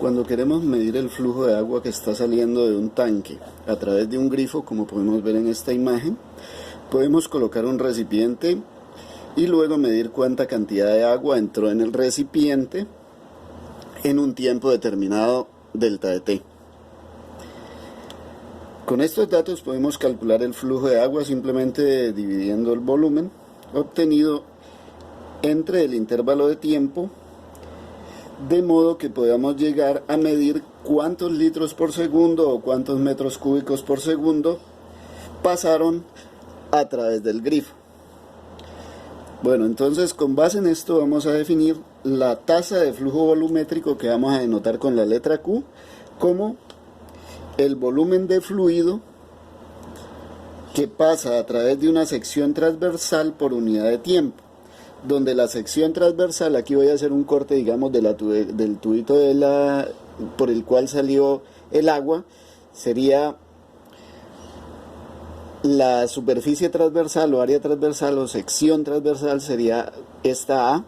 Cuando queremos medir el flujo de agua que está saliendo de un tanque a través de un grifo, como podemos ver en esta imagen, podemos colocar un recipiente y luego medir cuánta cantidad de agua entró en el recipiente en un tiempo determinado delta de t. Con estos datos podemos calcular el flujo de agua simplemente dividiendo el volumen obtenido entre el intervalo de tiempo, de modo que podamos llegar a medir cuántos litros por segundo o cuántos metros cúbicos por segundo pasaron a través del grifo. Bueno, entonces con base en esto vamos a definir la tasa de flujo volumétrico, que vamos a denotar con la letra Q como el volumen de fluido que pasa a través de una sección transversal por unidad de tiempo, donde la sección transversal, aquí voy a hacer un corte, digamos, del tubito por el cual salió el agua, sería la superficie transversal o área transversal o sección transversal, sería esta A,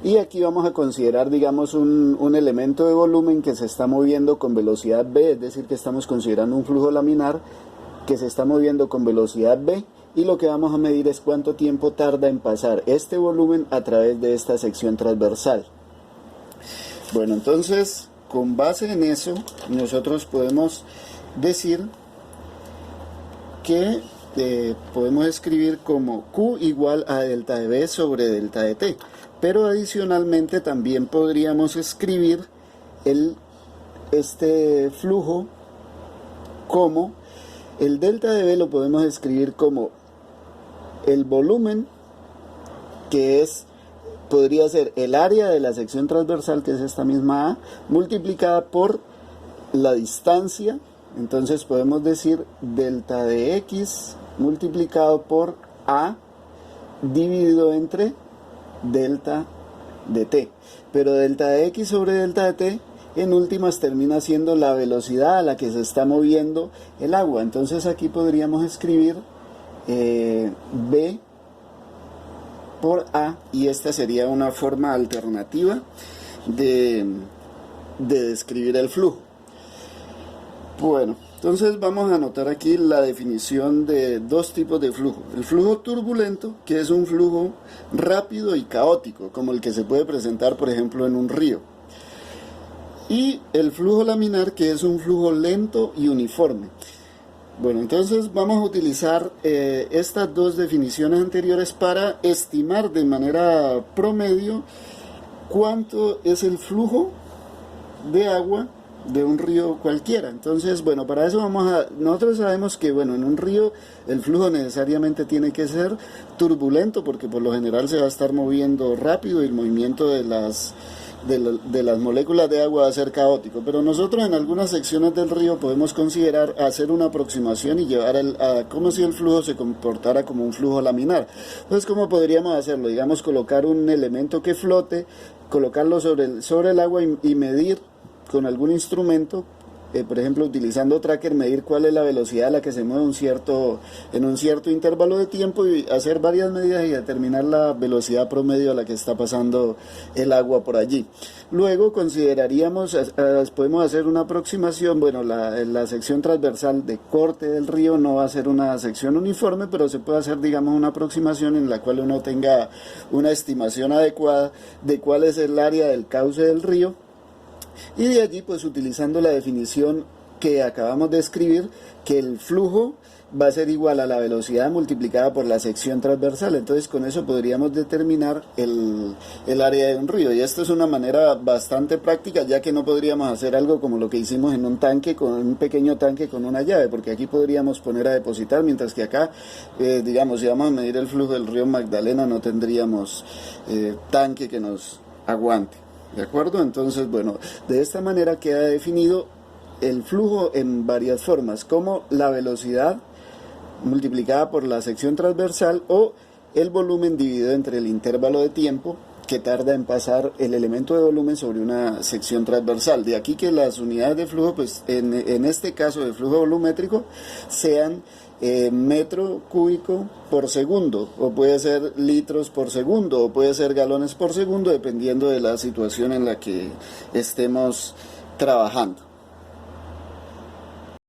y aquí vamos a considerar, digamos, un elemento de volumen que se está moviendo con velocidad v, es decir, que estamos considerando un flujo laminar que se está moviendo con velocidad v, y lo que vamos a medir es cuánto tiempo tarda en pasar este volumen a través de esta sección transversal. Bueno, entonces, con base en eso, nosotros podemos decir que podemos escribir como Q igual a delta de V sobre delta de T. Pero adicionalmente también podríamos escribir este flujo como el delta de V, lo podemos escribir como el volumen, que podría ser el área de la sección transversal, que es esta misma A, multiplicada por la distancia. Entonces podemos decir delta de X multiplicado por A dividido entre delta de T. Pero delta de X sobre delta de T en últimas termina siendo la velocidad a la que se está moviendo el agua. Entonces aquí podríamos escribir B por A, y esta sería una forma alternativa de describir el flujo. Bueno, entonces vamos a anotar aquí la definición de dos tipos de flujo. El flujo turbulento, que es un flujo rápido y caótico, como el que se puede presentar, por ejemplo, en un río. Y el flujo laminar, que es un flujo lento y uniforme. Bueno, entonces vamos a utilizar estas dos definiciones anteriores para estimar de manera promedio cuánto es el flujo de agua de un río cualquiera. Entonces, bueno, para eso nosotros sabemos que, bueno, en un río el flujo necesariamente tiene que ser turbulento, porque por lo general se va a estar moviendo rápido y el movimiento de las moléculas de agua va a ser caótico, pero nosotros en algunas secciones del río podemos considerar hacer una aproximación y llevar como si el flujo se comportara como un flujo laminar. Entonces, ¿cómo podríamos hacerlo? Digamos, colocar un elemento que flote, colocarlo sobre el agua y medir con algún instrumento, por ejemplo utilizando tracker, medir cuál es la velocidad a la que se mueve en un cierto intervalo de tiempo, y hacer varias medidas y determinar la velocidad promedio a la que está pasando el agua por allí. Luego consideraríamos, podemos hacer una aproximación. Bueno, la sección transversal de corte del río no va a ser una sección uniforme, pero se puede hacer, digamos, una aproximación en la cual uno tenga una estimación adecuada de cuál es el área del cauce del río. Y de allí, pues utilizando la definición que acabamos de escribir, que el flujo va a ser igual a la velocidad multiplicada por la sección transversal. Entonces con eso podríamos determinar el área de un río, y esto es una manera bastante práctica, ya que no podríamos hacer algo como lo que hicimos en un tanque, con un pequeño tanque con una llave, porque aquí podríamos poner a depositar, mientras que acá, digamos, si vamos a medir el flujo del río Magdalena, no tendríamos tanque que nos aguante. ¿De acuerdo? Entonces, bueno, de esta manera queda definido el flujo en varias formas, como la velocidad multiplicada por la sección transversal, o el volumen dividido entre el intervalo de tiempo que tarda en pasar el elemento de volumen sobre una sección transversal. De aquí que las unidades de flujo, pues en este caso de flujo volumétrico, sean metro cúbico por segundo, o puede ser litros por segundo, o puede ser galones por segundo, dependiendo de la situación en la que estemos trabajando.